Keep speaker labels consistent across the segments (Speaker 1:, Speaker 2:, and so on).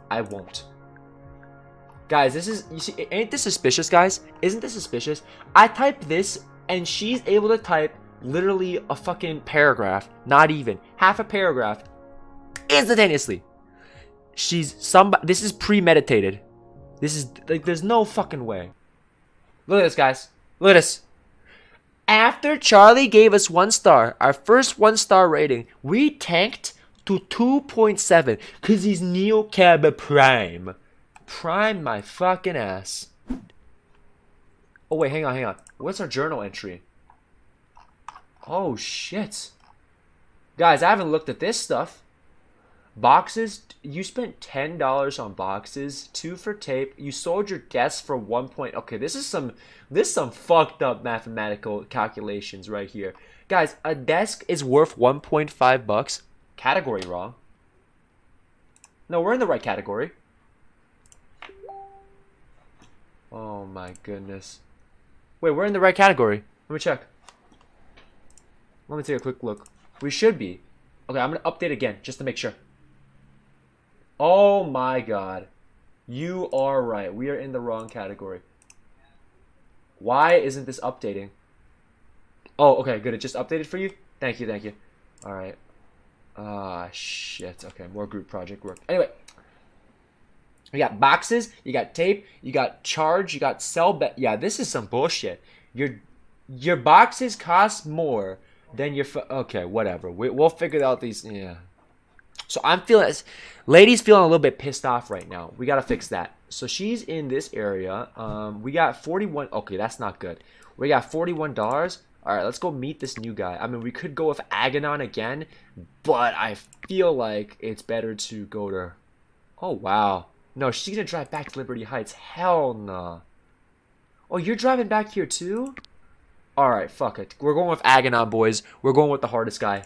Speaker 1: I won't. Guys, this is, you see, ain't this suspicious, guys? Isn't this suspicious? I type this, and she's able to type literally a fucking paragraph, not even, half a paragraph, instantaneously. This is premeditated. This is, like, there's no fucking way. Look at this, guys. Look at this. After Charlie gave us 1 star, our first 1-star rating, we tanked to 2.7 because he's Neocab Prime. Prime my fucking ass. Oh, wait, hang on. What's our journal entry? Oh, shit. Guys, I haven't looked at this stuff. Boxes, you spent $10 on boxes, 2 for tape. You sold your desk for 1 point. Okay, this is some fucked up mathematical calculations right here. Guys, a desk is worth 1.5 bucks. Category wrong. No, we're in the right category. Oh my goodness. Wait, we're in the right category. Let me check. Let me take a quick look. We should be. Okay, I'm gonna update again just to make sure. Oh my god. You are right. We are in the wrong category. Why isn't this updating? Oh, okay, good. It just updated for you? Thank you. Alright. Ah, shit. Okay, more group project work. Anyway. You got boxes, you got tape, you got charge, you got cell bet. Yeah, this is some bullshit. Your boxes cost more than your... Okay, whatever. We'll figure out these... Yeah. So I'm feeling... Lady's feeling a little bit pissed off right now. We gotta fix that. So she's in this area. We got 41... Okay, that's not good. We got $41. Alright, let's go meet this new guy. I mean, we could go with Aganon again, but I feel like it's better to go to... Oh, wow. No, she's gonna drive back to Liberty Heights. Hell nah. Oh, you're driving back here too? Alright, fuck it. We're going with Aganon, boys. We're going with the hardest guy.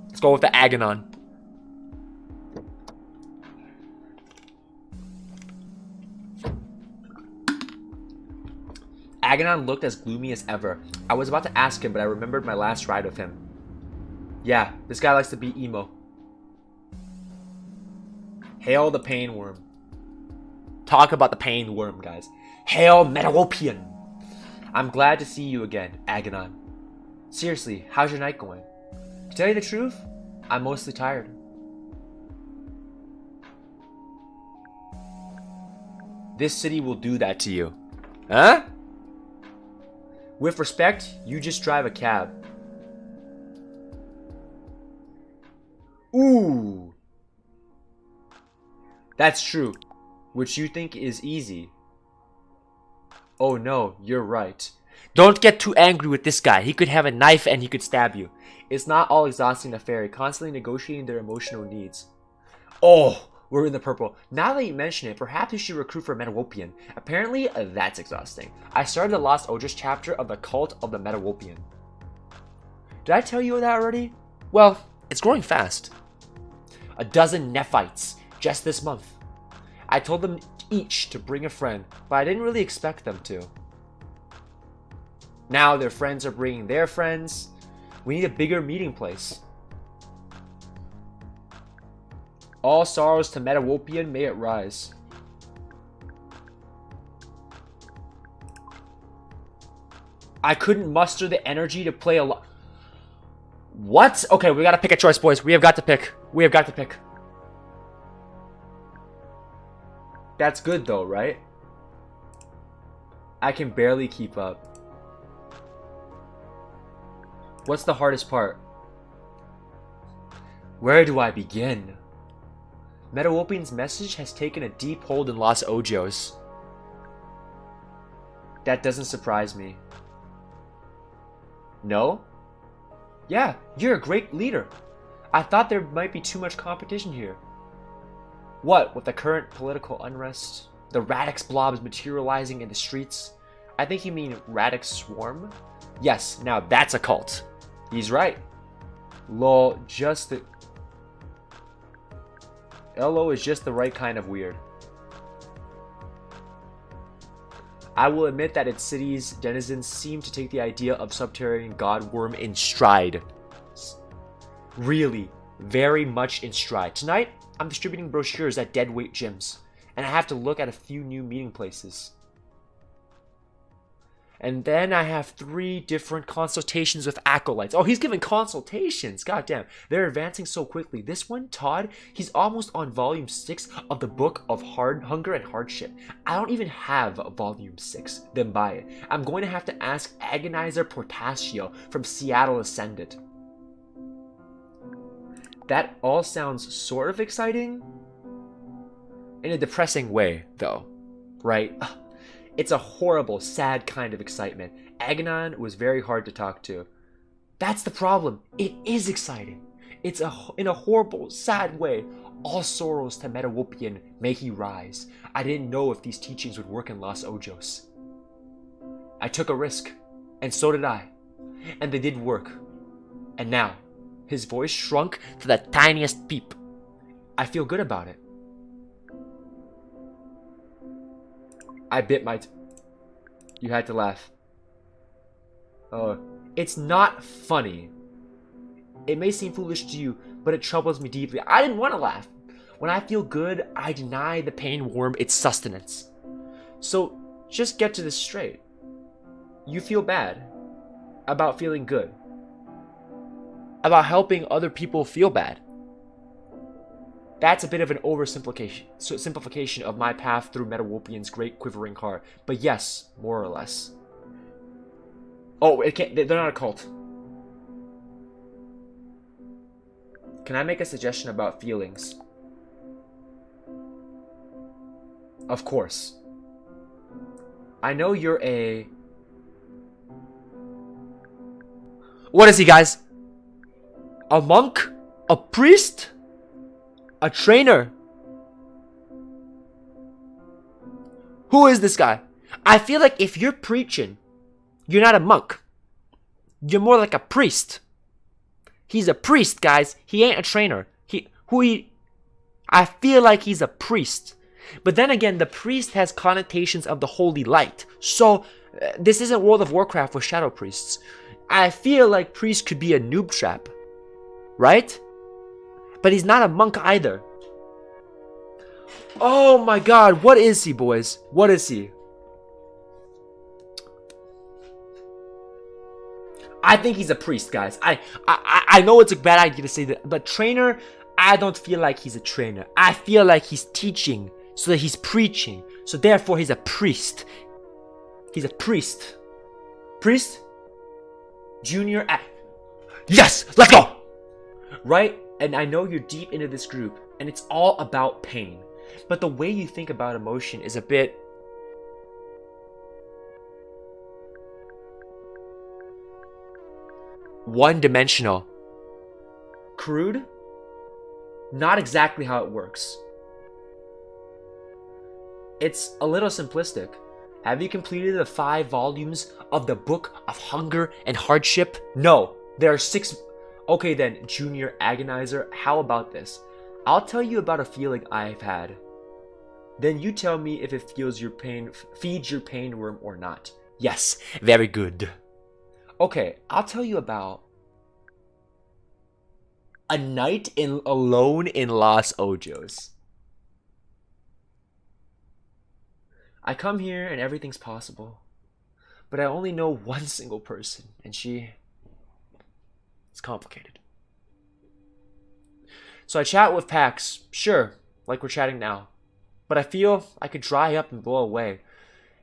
Speaker 1: Let's go with the Aganon. Aganon looked as gloomy as ever. I was about to ask him, but I remembered my last ride with him. Yeah, this guy likes to be emo. Hail the pain worm. Talk about the pain worm, guys. Hail Metawopian. I'm glad to see you again, Aganon. Seriously, how's your night going? To tell you the truth, I'm mostly tired. This city will do that to you. Huh? With respect, you just drive a cab. Ooh. That's true. Which you think is easy. Oh no, you're right. Don't get too angry with this guy. He could have a knife and he could stab you. It's not all exhausting affair, constantly negotiating their emotional needs. Oh, we're in the purple. Now that you mention it, perhaps you should recruit for Metawopian. Apparently, that's exhausting. I started the Lost Odrus chapter of the Cult of the Metawopian. Did I tell you that already? Well, it's growing fast. 12 Nephites. Just this month. I told them each to bring a friend, but I didn't really expect them to. Now their friends are bringing their friends. We need a bigger meeting place. All sorrows to Metawopian, may it rise. I couldn't muster the energy to play a lot. What? Okay, we gotta pick a choice, boys. We have got to pick. We have got to pick. That's good though, right? I can barely keep up. What's the hardest part? Where do I begin? Metawopian's message has taken a deep hold in Los Ojos. That doesn't surprise me. No? Yeah, you're a great leader. I thought there might be too much competition here. What, with the current political unrest? The Radix blobs materializing in the streets? I think you mean Radix Swarm? Yes, now that's a cult. He's right. Lol, just the... LO is just the right kind of weird. I will admit that its city's denizens seem to take the idea of subterranean godworm in stride. Really, very much in stride. Tonight, I'm distributing brochures at deadweight gyms, and I have to look at a few new meeting places. And then I have 3 different consultations with acolytes. Oh, he's giving consultations. God damn. They're advancing so quickly. This one, Todd, he's almost on volume 6 of the book of Hunger and Hardship. I don't even have volume 6. Then buy it. I'm going to have to ask Agonizer Portatio from Seattle Ascendant. That all sounds sort of exciting. In a depressing way, though. Right? It's a horrible, sad kind of excitement. Agonon was very hard to talk to. That's the problem. It is exciting. It's in a horrible, sad way. All sorrows to Metawopian, may he rise. I didn't know if these teachings would work in Los Ojos. I took a risk, and so did I. And they did work. And now, his voice shrunk to the tiniest peep. I feel good about it. I bit my... You had to laugh. Oh, it's not funny. It may seem foolish to you, but it troubles me deeply. I didn't want to laugh. When I feel good, I deny the pain worm its sustenance. So, just get to this straight. You feel bad about feeling good. About helping other people feel bad. That's a bit of an oversimplification of my path through Metawopian's great quivering heart. But yes, more or less. Oh, they're not a cult. Can I make a suggestion about feelings? Of course. I know you're a... What is he, guys? A monk? A priest? A trainer? Who is this guy? I feel like if you're preaching, you're not a monk. You're more like a priest. He's a priest, guys. He ain't a trainer. I feel like he's a priest. But then again, the priest has connotations of the holy light. So, this isn't World of Warcraft with shadow priests. I feel like priest could be a noob trap. Right? But he's not a monk either. Oh my god, what is he, boys? What is he? I think he's a priest, guys. I know it's a bad idea to say that, but trainer, I don't feel like he's a trainer. I feel like he's teaching, so that he's preaching. So therefore, he's a priest. He's a priest. Priest? Junior... Yes! Let's go! Right? And I know you're deep into this group, and it's all about pain. But the way you think about emotion is a bit... one-dimensional. Crude? Not exactly how it works. It's a little simplistic. Have you completed the 5 volumes of the Book of Hunger and Hardship? No, there are 6... Okay then, Junior Agonizer, how about this? I'll tell you about a feeling I've had. Then you tell me if it feeds your pain worm or not. Yes, very good. Okay, I'll tell you about a night alone in Los Ojos. I come here and everything's possible, but I only know one single person, and it's complicated. So I chat with Pax, sure, like we're chatting now, but I feel I could dry up and blow away,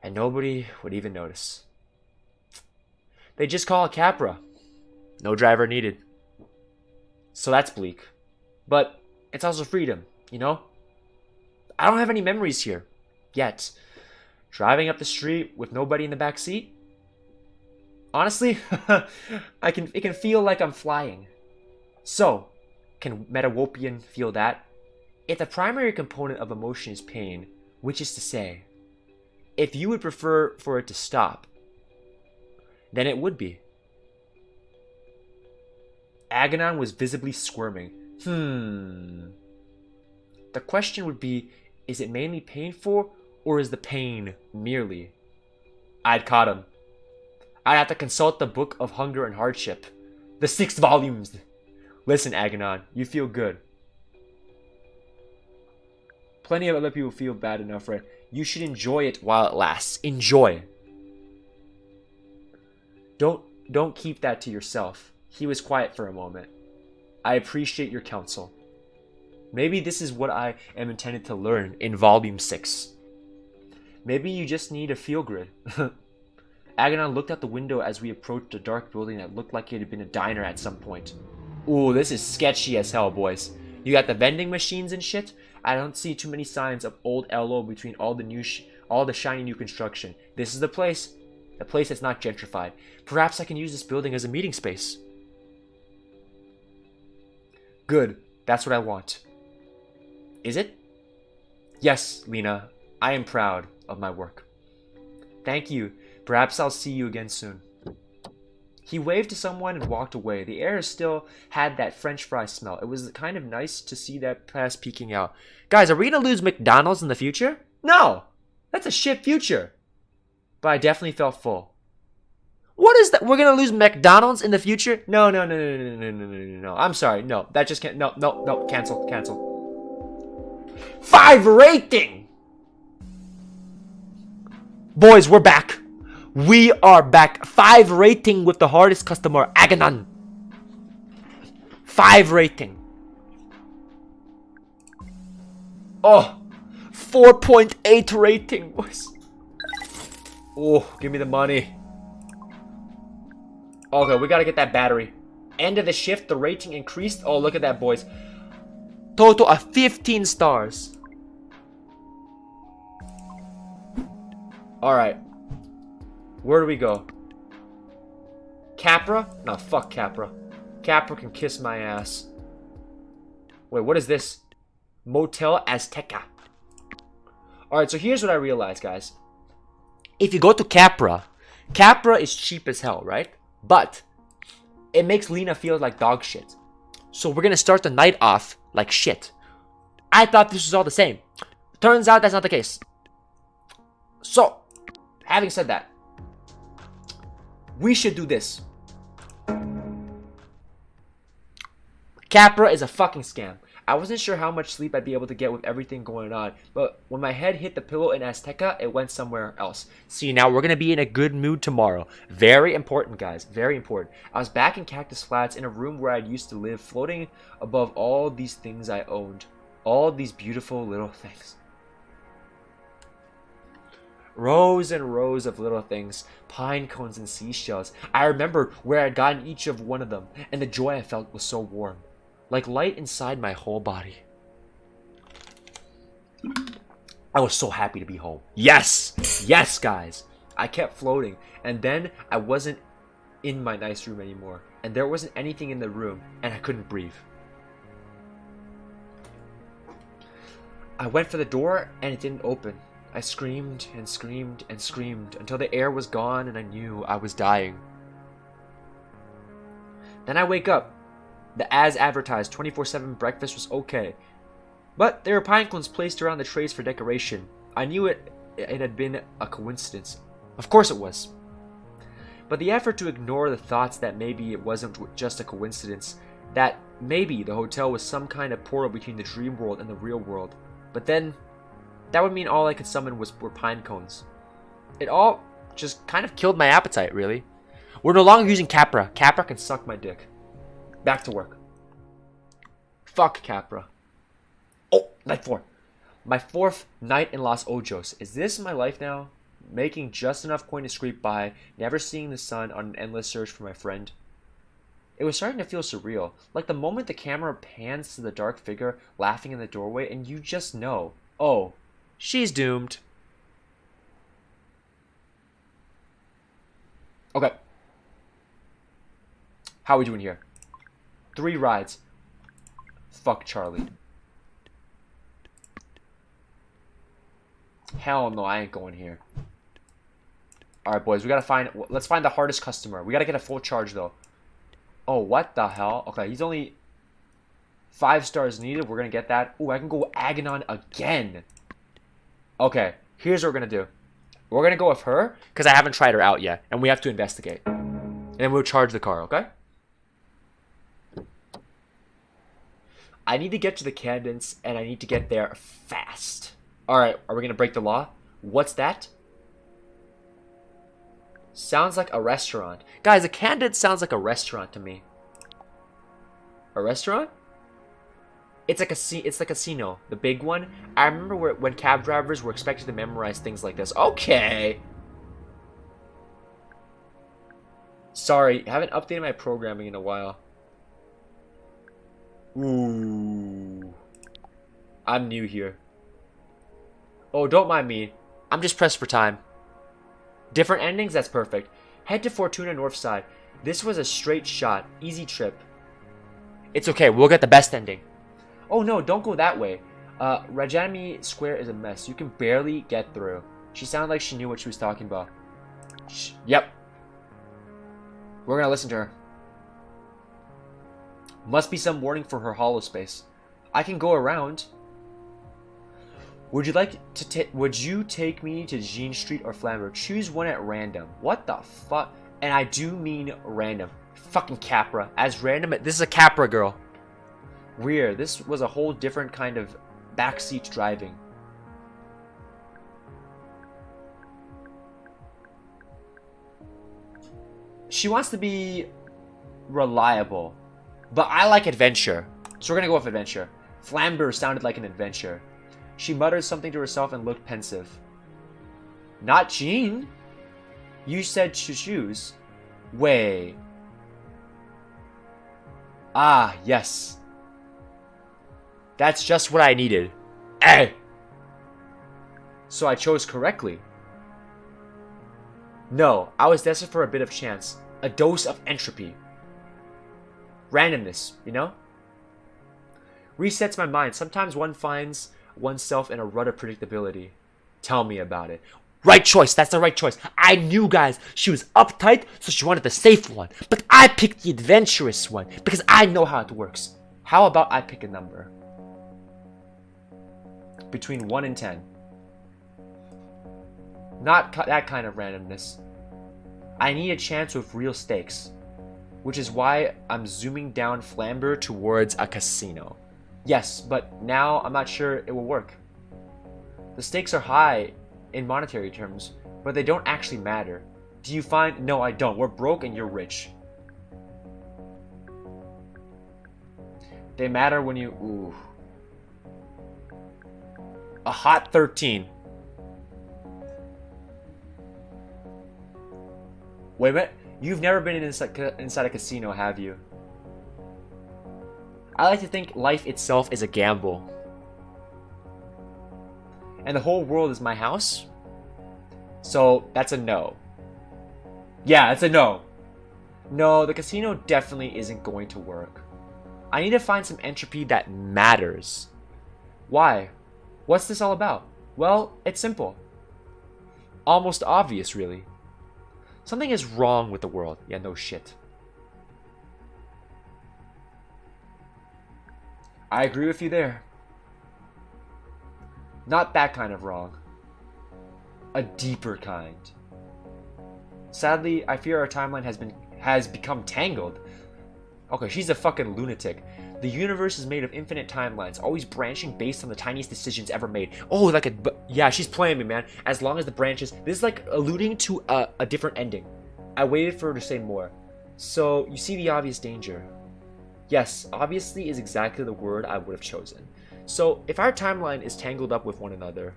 Speaker 1: and nobody would even notice. They just call it Capra. No driver needed. So that's bleak. But it's also freedom, you know? I don't have any memories here. Yet. Driving up the street with nobody in the back seat? Honestly, it can feel like I'm flying. So, can Metawopian feel that? If the primary component of emotion is pain, which is to say, if you would prefer for it to stop, then it would be. Agonon was visibly squirming. The question would be, is it mainly painful, or is the pain merely? I'd caught him. I'd have to consult the Book of Hunger and Hardship. The 6 volumes. Listen, Agonon, you feel good. Plenty of other people feel bad enough, right? You should enjoy it while it lasts. Enjoy. Don't keep that to yourself. He was quiet for a moment. I appreciate your counsel. Maybe this is what I am intended to learn in Volume 6. Maybe you just need a feel grid. Aganon looked out the window as we approached a dark building that looked like it had been a diner at some point. Ooh, this is sketchy as hell, boys. You got the vending machines and shit. I don't see too many signs of old LO between all the shiny new construction. This is the place. A place that's not gentrified. Perhaps I can use this building as a meeting space. Good. That's what I want. Is it? Yes, Lena. I am proud of my work. Thank you. Perhaps I'll see you again soon. He waved to someone and walked away. The air still had that French fry smell. It was kind of nice to see that past peeking out. Guys, are we going to lose McDonald's in the future? No! That's a shit future. But I definitely felt full. What is that? We're going to lose McDonald's in the future? No. I'm sorry. No, that just can't. No. Cancel. 5 rating! Boys, we're back. We are back. 5 rating with the hardest customer, Aganon. 5 rating. Oh, 4.8 rating, boys. Oh, give me the money. Okay, we gotta get that battery. End of the shift, the rating increased. Oh, look at that, boys. Total of 15 stars. Alright. Where do we go? Capra? No, fuck Capra. Capra can kiss my ass. Wait, what is this? Motel Azteca. Alright, so here's what I realized, guys. If you go to Capra, Capra is cheap as hell, right? But it makes Lena feel like dog shit. So we're gonna start the night off like shit. I thought this was all the same. Turns out that's not the case. So, having said that, we should do this. Capra is a fucking scam. I wasn't sure how much sleep I'd be able to get with everything going on, but when my head hit the pillow in Azteca, it went somewhere else. See, now we're going to be in a good mood tomorrow. Very important, guys. Very important. I was back in Cactus Flats in a room where I used to live, floating above all these things I owned. All these beautiful little things. Rows and rows of little things. Pine cones and seashells. I remember where I'd gotten each of one of them, and the joy I felt was so warm. Like light inside my whole body. I was so happy to be home. Yes! Yes, guys! I kept floating, and then I wasn't in my nice room anymore, and there wasn't anything in the room, and I couldn't breathe. I went for the door, and it didn't open. I screamed and screamed and screamed until the air was gone and I knew I was dying. Then I wake up. The as advertised 24/7 breakfast was okay, but there were pine cones placed around the trays for decoration. I knew it had been a coincidence. Of course it was. But the effort to ignore the thoughts that maybe it wasn't just a coincidence, that maybe the hotel was some kind of portal between the dream world and the real world. But then, that would mean all I could summon were pine cones. It all just kind of killed my appetite, really. We're no longer using Capra. Capra can suck my dick. Back to work. Fuck Capra. Oh, night 4. My 4th night in Los Ojos. Is this my life now? Making just enough coin to scrape by, never seeing the sun on an endless search for my friend. It was starting to feel surreal. Like the moment the camera pans to the dark figure laughing in the doorway and you just know, oh, she's doomed. Okay. How are we doing here? 3 rides. Fuck Charlie. Hell no, I ain't going here. Alright, boys, we gotta find... Let's find the hardest customer. We gotta get a full charge, though. Oh, what the hell? Okay, he's only 5 stars needed. We're gonna get that. Ooh, I can go Aganon again. Okay, here's what we're gonna do. We're gonna go with her, because I haven't tried her out yet. And we have to investigate. And then we'll charge the car, okay? I need to get to the candidates, and I need to get there fast. Alright, are we gonna break the law? What's that? Sounds like a restaurant. Guys, a candidate sounds like a restaurant to me. A restaurant? It's like a casino, the big one. I remember when cab drivers were expected to memorize things like this. Okay. Sorry, I haven't updated my programming in a while. Ooh. I'm new here. Oh, don't mind me. I'm just pressed for time. Different endings? That's perfect. Head to Fortuna North Side. This was a straight shot. Easy trip. It's okay. We'll get the best ending. Oh, no. Don't go that way. Rajami Square is a mess. You can barely get through. She sounded like she knew what she was talking about. Yep. We're gonna listen to her. Must be some warning for her hollow space. I can go around. Would you take me to Jean Street or Flambeau? Choose one at random. What the fuck? And I do mean random. Fucking Capra. As random. This is a Capra girl. Weird. This was a whole different kind of backseat driving. She wants to be reliable. But I like adventure. So we're gonna go with adventure. Flambeau sounded like an adventure. She muttered something to herself and looked pensive. Not Jean? You said to choose. Wait. Ah, yes. That's just what I needed. Eh! So I chose correctly. No, I was destined for a bit of chance. A dose of entropy. Randomness, you know? Resets my mind. Sometimes one finds oneself in a rut of predictability. Tell me about it. Right choice. That's the right choice. I knew, guys. She was uptight, so she wanted the safe one. But I picked the adventurous one because I know how it works. How about I pick a number? Between 1 and 10. Not that kind of randomness. I need a chance with real stakes. Which is why I'm zooming down Flambeau towards a casino. Yes, but now I'm not sure it will work. The stakes are high in monetary terms, but they don't actually matter. Do you find? No, I don't. We're broke and you're rich. They matter when you... Ooh. A hot 13. Wait a minute. You've never been inside a casino, have you? I like to think life itself is a gamble. And the whole world is my house? So, that's a no. Yeah, it's a no. No, the casino definitely isn't going to work. I need to find some entropy that matters. Why? What's this all about? Well, it's simple. Almost obvious, really. Something is wrong with the world. Yeah, no shit. I agree with you there. Not that kind of wrong. A deeper kind. Sadly, I fear our timeline has become tangled. Okay, she's a fucking lunatic. The universe is made of infinite timelines, always branching based on the tiniest decisions ever made. Oh, yeah, she's playing me, man. As long as the branches... This is like alluding to a different ending. I waited for her to say more. So, you see the obvious danger. Yes, obviously is exactly the word I would have chosen. So, if our timeline is tangled up with one another...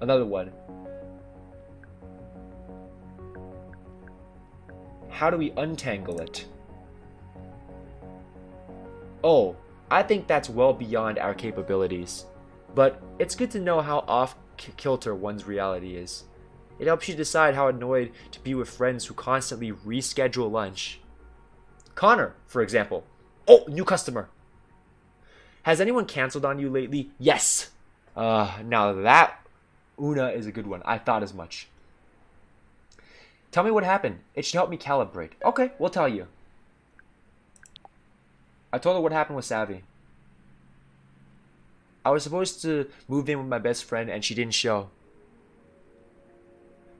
Speaker 1: another one. How do we untangle it? Oh, I think that's well beyond our capabilities. But it's good to know how off-kilter one's reality is. It helps you decide how annoyed to be with friends who constantly reschedule lunch. Connor, for example. Oh, new customer. Has anyone canceled on you lately? Yes. Now that Una is a good one. I thought as much. Tell me what happened. It should help me calibrate. Okay, we'll tell you. I told her what happened with Savy. I was supposed to move in with my best friend and she didn't show.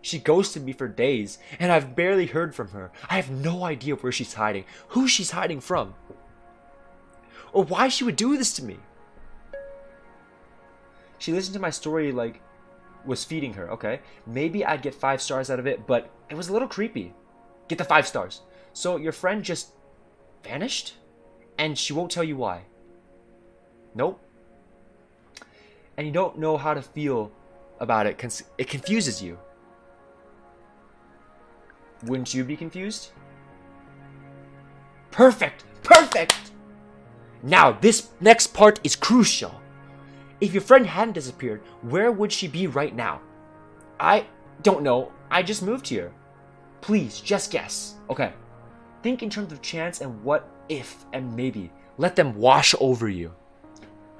Speaker 1: She ghosted me for days and I've barely heard from her. I have no idea where she's hiding, who she's hiding from, or why she would do this to me. She listened to my story like was feeding her, okay? Maybe I'd get 5 stars out of it, but it was a little creepy. Get the 5 stars. So your friend just vanished? And she won't tell you why. Nope. And you don't know how to feel about it. It confuses you. Wouldn't you be confused? Perfect! Perfect! Now, this next part is crucial. If your friend hadn't disappeared, where would she be right now? I don't know. I just moved here. Please, just guess. Okay. Think in terms of chance and what if and maybe. Let them wash over you.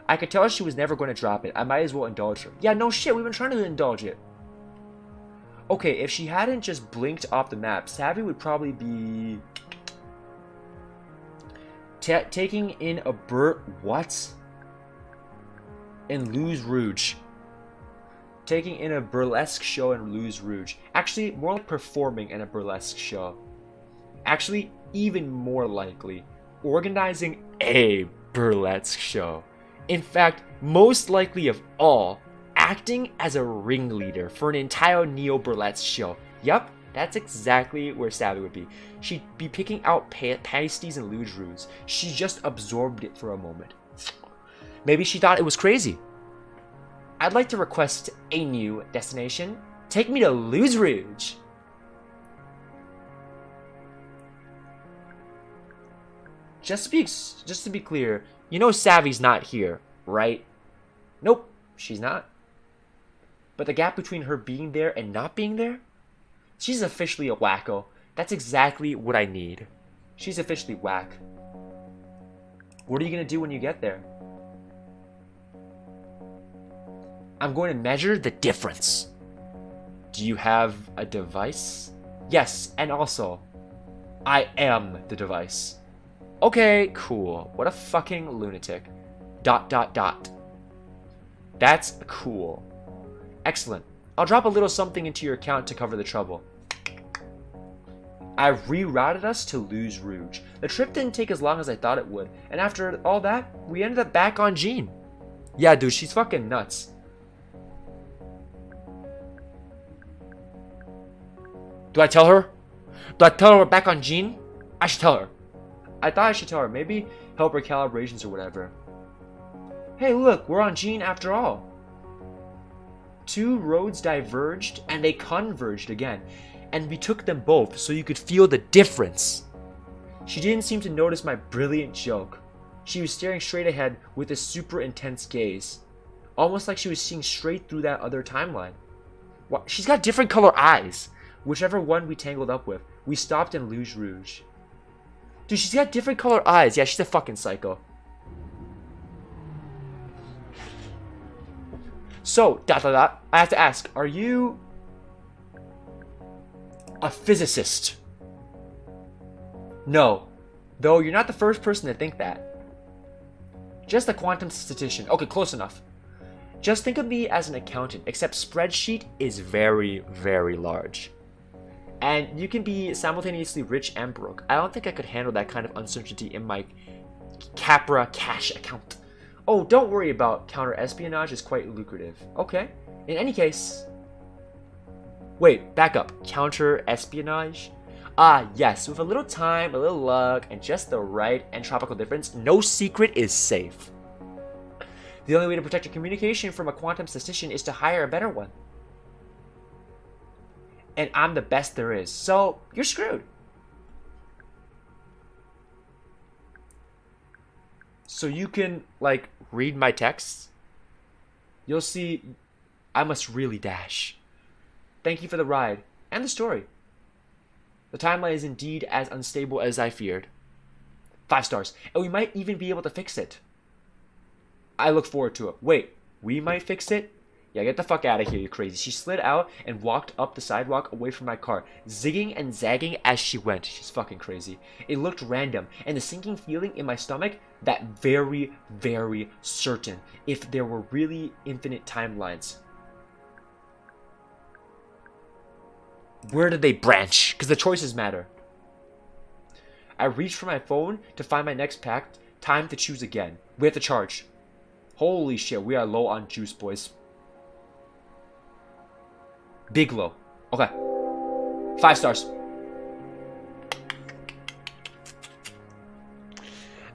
Speaker 1: I could tell she was never going to drop it. I might as well indulge her. Yeah, no shit. We've been trying to indulge it. Okay, if she hadn't just blinked off the map, Savy would probably be... taking in a what? In Luz Rouge. Taking in a burlesque show in Luz Rouge. Actually, more like performing in a burlesque show. Actually, even more likely, organizing a burlesque show. In fact, most likely of all, acting as a ringleader for an entire neo-burlesque show. Yup, that's exactly where Savy would be. She'd be picking out pasties and Luz Rouge. She just absorbed it for a moment. Maybe she thought it was crazy. I'd like to request a new destination. Take me to Luz Rouge. Just to be clear, you know Savy's not here, right? Nope, she's not. But the gap between her being there and not being there? She's officially a wacko. That's exactly what I need. She's officially whack. What are you gonna do when you get there? I'm going to measure the difference. Do you have a device? Yes, and also, I am the device. Okay, cool. What a fucking lunatic. ... That's cool. Excellent. I'll drop a little something into your account to cover the trouble. I rerouted us to Luz Rouge. The trip didn't take as long as I thought it would, and after all that, we ended up back on Jean. Yeah, dude, she's fucking nuts. Do I tell her? Do I tell her we're back on Jean? I should tell her. I thought I should tell her. Maybe help her calibrations or whatever. Hey, look, we're on Jean after all. 2 roads diverged and they converged again. And we took them both so you could feel the difference. She didn't seem to notice my brilliant joke. She was staring straight ahead with a super intense gaze. Almost like she was seeing straight through that other timeline. Well, she's got different color eyes. Whichever one we tangled up with, we stopped in Luz Rouge. Dude, she's got different color eyes. Yeah, she's a fucking psycho. So, ... I have to ask, are you a physicist? No. Though you're not the first person to think that. Just a quantum statistician. Okay, close enough. Just think of me as an accountant, except spreadsheet is very, very large. And you can be simultaneously rich and broke. I don't think I could handle that kind of uncertainty in my Capra cash account. Oh, don't worry about counter-espionage, is quite lucrative. Okay. In any case... Wait, back up. Counter-espionage? Ah, yes. With a little time, a little luck, and just the right entropical difference, no secret is safe. The only way to protect your communication from a quantum statistician is to hire a better one. And I'm the best there is. So, you're screwed. So you can, like, read my texts. You'll see I must really dash. Thank you for the ride and the story. The timeline is indeed as unstable as I feared. 5 stars. And we might even be able to fix it. I look forward to it. Wait, we might fix it? Yeah, get the fuck out of here, you crazy. She slid out and walked up the sidewalk away from my car, zigging and zagging as she went. She's fucking crazy. It looked random, and the sinking feeling in my stomach, that very, very certain if there were really infinite timelines. Where did they branch? Because the choices matter. I reached for my phone to find my next Time to choose again. We have to charge. Holy shit, we are low on juice, boys. Big low. Okay. 5 stars.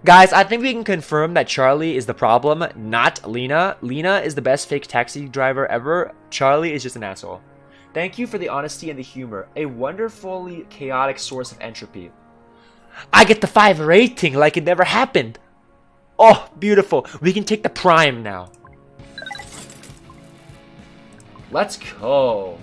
Speaker 1: Guys, I think we can confirm that Charlie is the problem, not Lena. Lena is the best fake taxi driver ever. Charlie is just an asshole. Thank you for the honesty and the humor. A wonderfully chaotic source of entropy. I get the 5 rating like it never happened. Oh, beautiful. We can take the prime now. Let's go.